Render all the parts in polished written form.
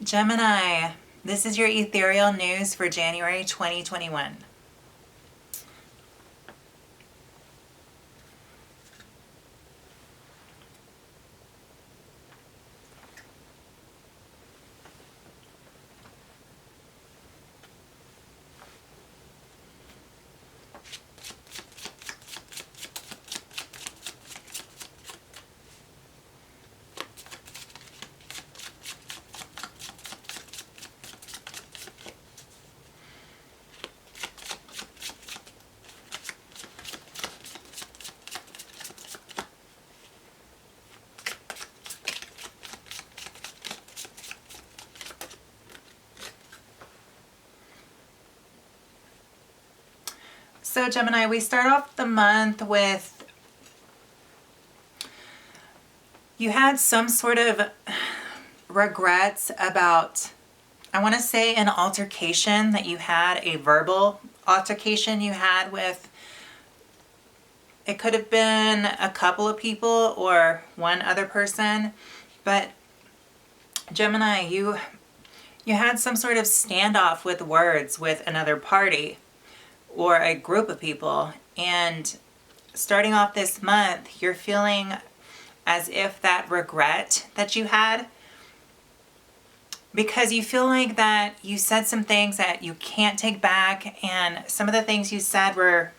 Gemini, this is your ethereal news for January 2021. So Gemini, we start off the month with, you had some sort of regrets about, I want to say an altercation that you had, a verbal altercation you had with, it could have been a couple of people or one other person, but Gemini, you had some sort of standoff with words with another party or a group of people, and starting off this month, you're feeling as if that regret that you had, because you feel like that you said some things that you can't take back, and some of the things you said were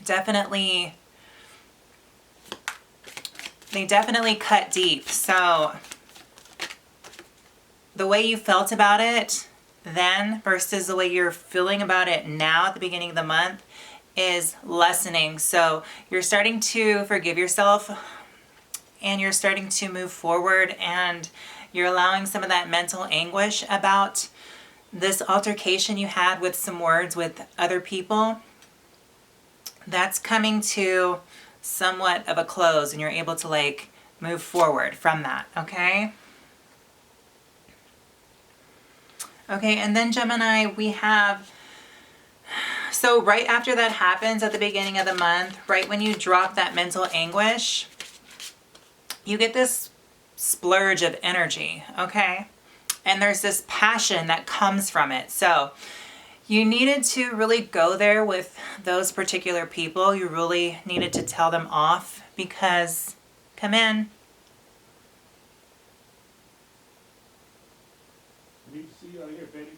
definitely, they definitely cut deep. So the way you felt about it then versus the way you're feeling about it now at the beginning of the month is lessening. So you're starting to forgive yourself and you're starting to move forward, and you're allowing some of that mental anguish about this altercation you had with some words with other people. That's coming to somewhat of a close, and you're able to like move forward from that, okay? Okay, and then Gemini, we have, so right after that happens at the beginning of the month, right when you drop that mental anguish, you get this splurge of energy, okay? And there's this passion that comes from it. So you needed to really go there with those particular people. You really needed to tell them off because, come in. Need to see you out here, Betty.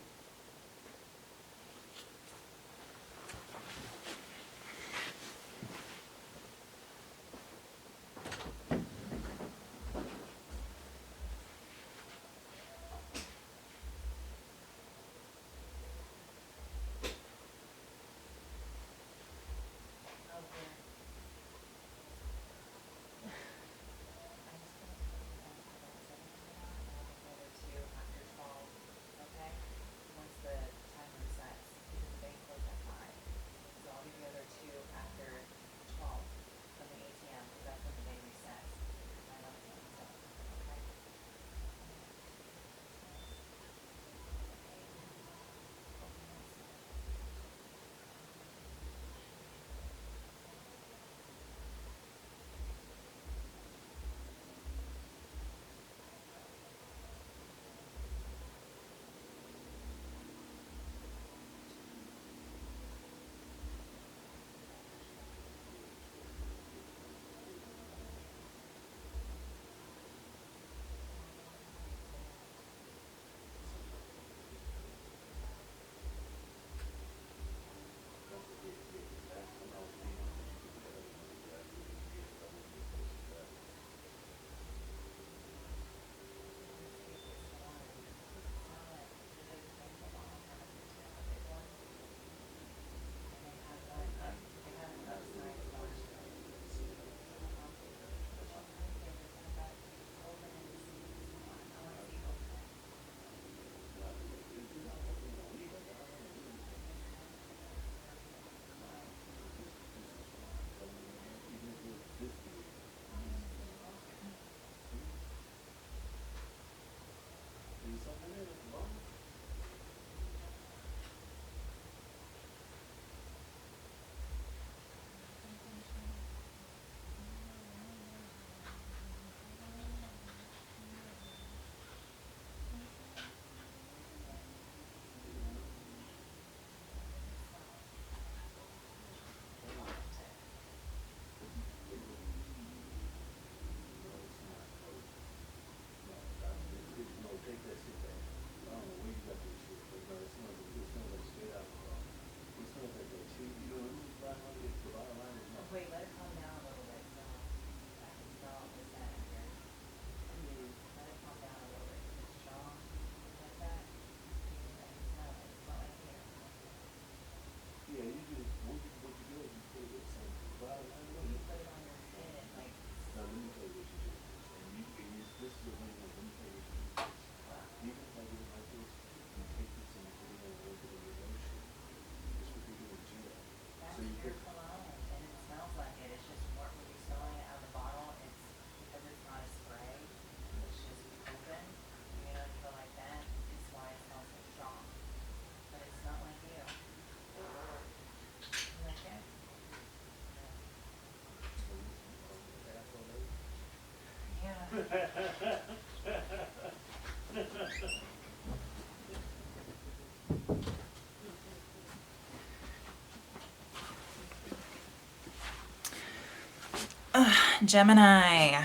Gemini.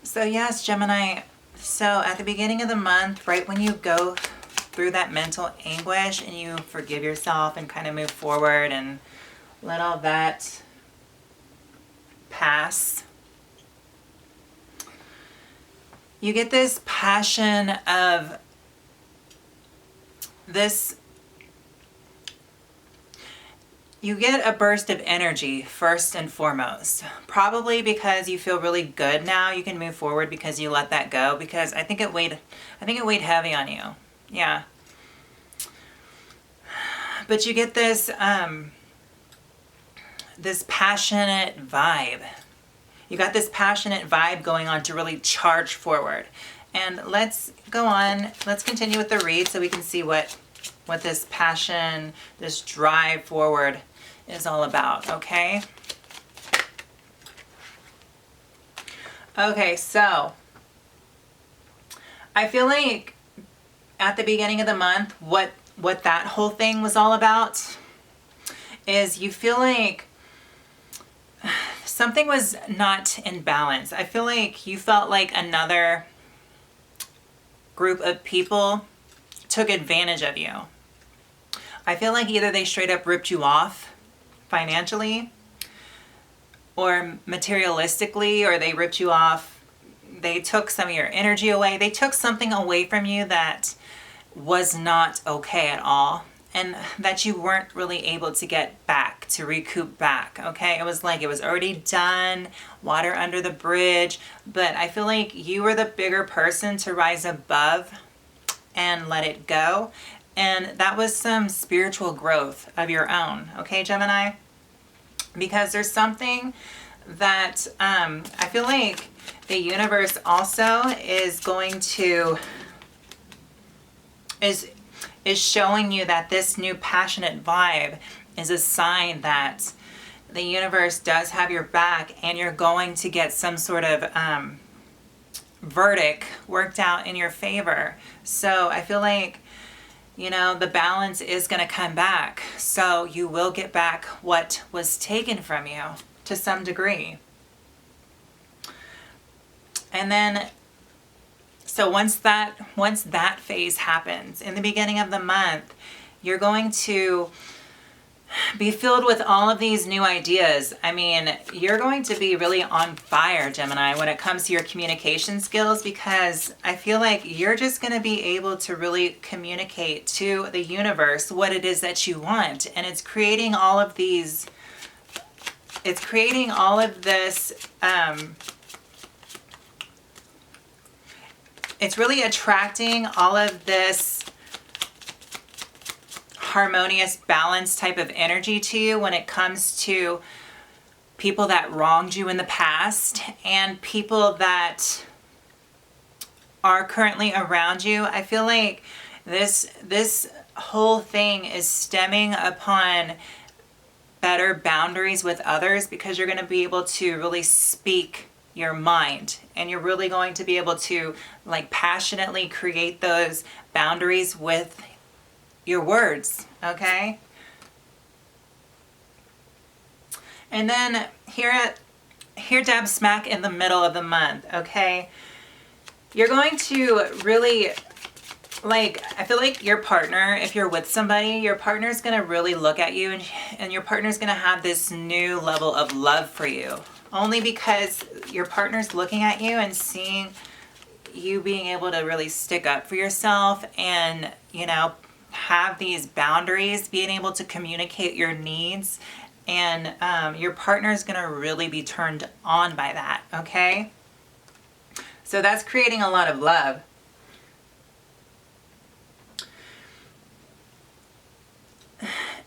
So yes, Gemini, so at the beginning of the month, right when you go through that mental anguish and you forgive yourself and kind of move forward and let all that pass, you get this passion of this, you get a burst of energy first and foremost, probably because you feel really good now. You can move forward because you let that go, because I think it weighed heavy on you. Yeah. But you get this this passionate vibe. You got this passionate vibe going on to really charge forward. And let's go on. Let's continue with the read so we can see what this passion, this drive forward is all about, okay? Okay, so I feel like at the beginning of the month, what that whole thing was all about is you feel like something was not in balance. I feel like you felt like another group of people took advantage of you. I feel like either they straight up ripped you off financially or materialistically, or they ripped you off. They took some of your energy away. They took something away from you that was not okay at all, and that you weren't really able to get back, to recoup back, okay? It was like it was already done, water under the bridge, but I feel like you were the bigger person to rise above and let it go. And that was some spiritual growth of your own, okay, Gemini? Because there's something that I feel like the universe also is going to, is showing you that this new passionate vibe is a sign that the universe does have your back, and you're going to get some sort of verdict worked out in your favor. So I feel like, you know, the balance is going to come back. So you will get back what was taken from you to some degree. And then, so once that phase happens in the beginning of the month, you're going to be filled with all of these new ideas. I mean, you're going to be really on fire, Gemini, when it comes to your communication skills, because I feel like you're just going to be able to really communicate to the universe what it is that you want. And it's creating all of these, it's creating all of this, it's really attracting all of this harmonious balance type of energy to you when it comes to people that wronged you in the past and people that are currently around you. I feel like this whole thing is stemming upon better boundaries with others, because you're going to be able to really speak your mind, and you're really going to be able to like passionately create those boundaries with your words, okay? And then here dab smack in the middle of the month, okay? You're going to really, like, I feel like your partner, if you're with somebody, your partner's gonna really look at you, and your partner's gonna have this new level of love for you. Only because your partner's looking at you and seeing you being able to really stick up for yourself and, you know, have these boundaries, being able to communicate your needs, and your partner's gonna really be turned on by that, okay? So that's creating a lot of love.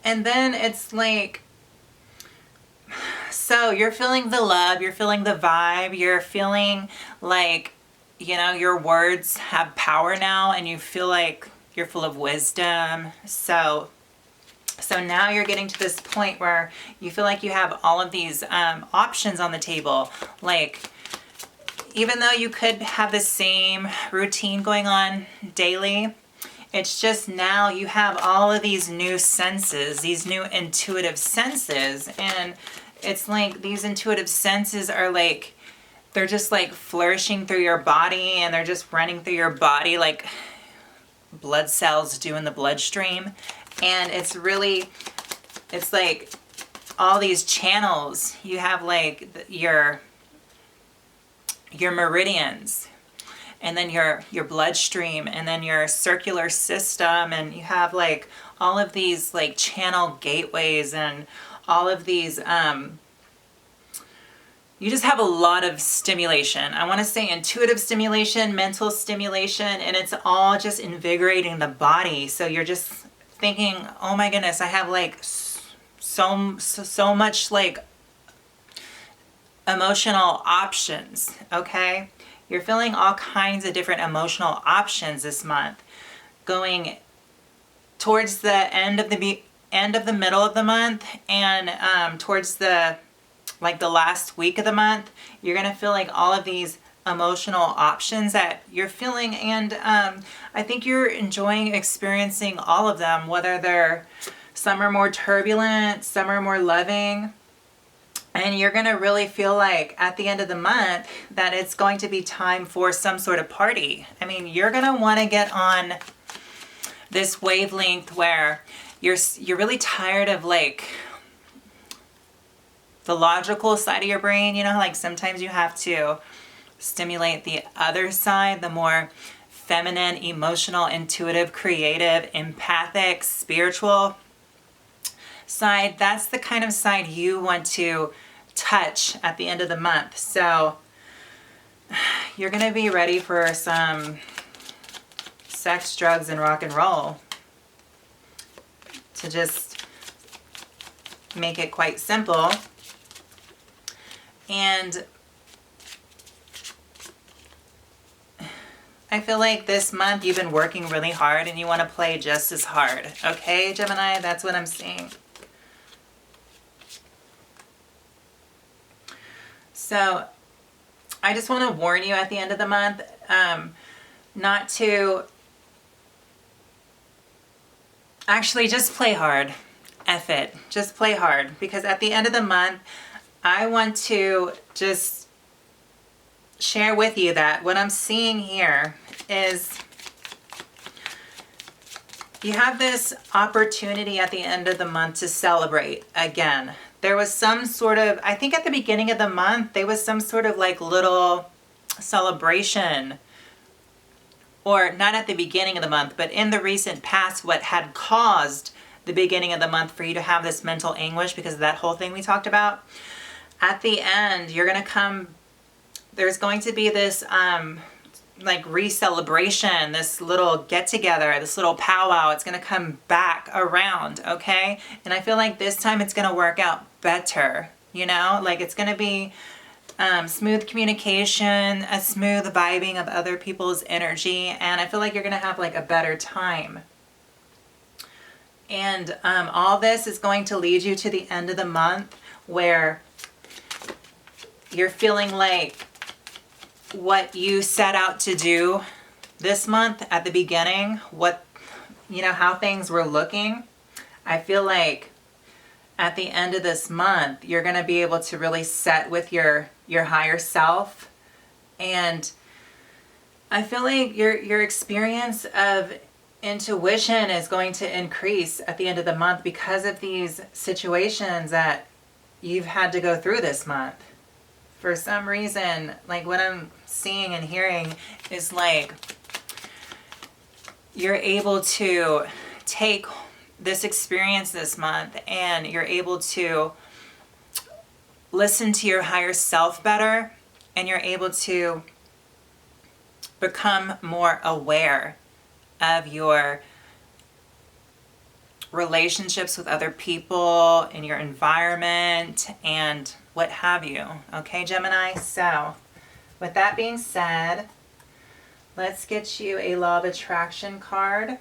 And then it's like, so you're feeling the love, you're feeling the vibe, you're feeling like, you know, your words have power now, and you feel like you're full of wisdom. So So now you're getting to this point where you feel like you have all of these options on the table. Like, even though you could have the same routine going on daily, it's just now you have all of these new senses, these new intuitive senses. And it's like these intuitive senses are like, they're just like flourishing through your body, and they're just running through your body like blood cells do in the bloodstream. And it's really, it's like all these channels. You have like your meridians, and then your bloodstream, and then your circular system, and you have like all of these like channel gateways, and all of these you just have a lot of stimulation. I want to say intuitive stimulation, mental stimulation, and it's all just invigorating the body. So you're just thinking, oh my goodness, I have like so much like emotional options, okay? You're feeling all kinds of different emotional options this month. Going towards the end of the middle of the month, and towards the last week of the month, you're gonna feel like all of these emotional options that you're feeling, and I think you're enjoying experiencing all of them, whether some are more turbulent, some are more loving. And you're gonna really feel like at the end of the month that it's going to be time for some sort of party. I mean, you're gonna wanna get on this wavelength where you're really tired of like the logical side of your brain. You know, like sometimes you have to stimulate the other side, the more feminine, emotional, intuitive, creative, empathic, spiritual side. That's the kind of side you want to touch at the end of the month. So you're going to be ready for some sex, drugs, and rock and roll, to just make it quite simple. And I feel like this month you've been working really hard, and you want to play just as hard. Okay, Gemini? That's what I'm seeing. So I just want to warn you at the end of the month not to actually just play hard. F it. Just play hard. Because at the end of the month, I want to just share with you that what I'm seeing here is you have this opportunity at the end of the month to celebrate again. There was some sort of, I think at the beginning of the month, there was some sort of like little celebration, or not at the beginning of the month, but in the recent past, what had caused the beginning of the month for you to have this mental anguish because of that whole thing we talked about. At the end, you're going to come, there's going to be this like re-celebration, this little get together, this little powwow. It's going to come back around, okay? And I feel like this time it's going to work out better, you know? Like it's going to be smooth communication, a smooth vibing of other people's energy, and I feel like you're going to have like a better time. And all this is going to lead you to the end of the month where you're feeling like what you set out to do this month at the beginning, what, you know, how things were looking. I feel like at the end of this month, you're going to be able to really set with your higher self. And I feel like your experience of intuition is going to increase at the end of the month because of these situations that you've had to go through this month. For some reason, like what I'm seeing and hearing is like you're able to take this experience this month and you're able to listen to your higher self better, and you're able to become more aware of your relationships with other people in your environment and what have you. Okay, Gemini? So, with that being said, let's get you a Law of Attraction card.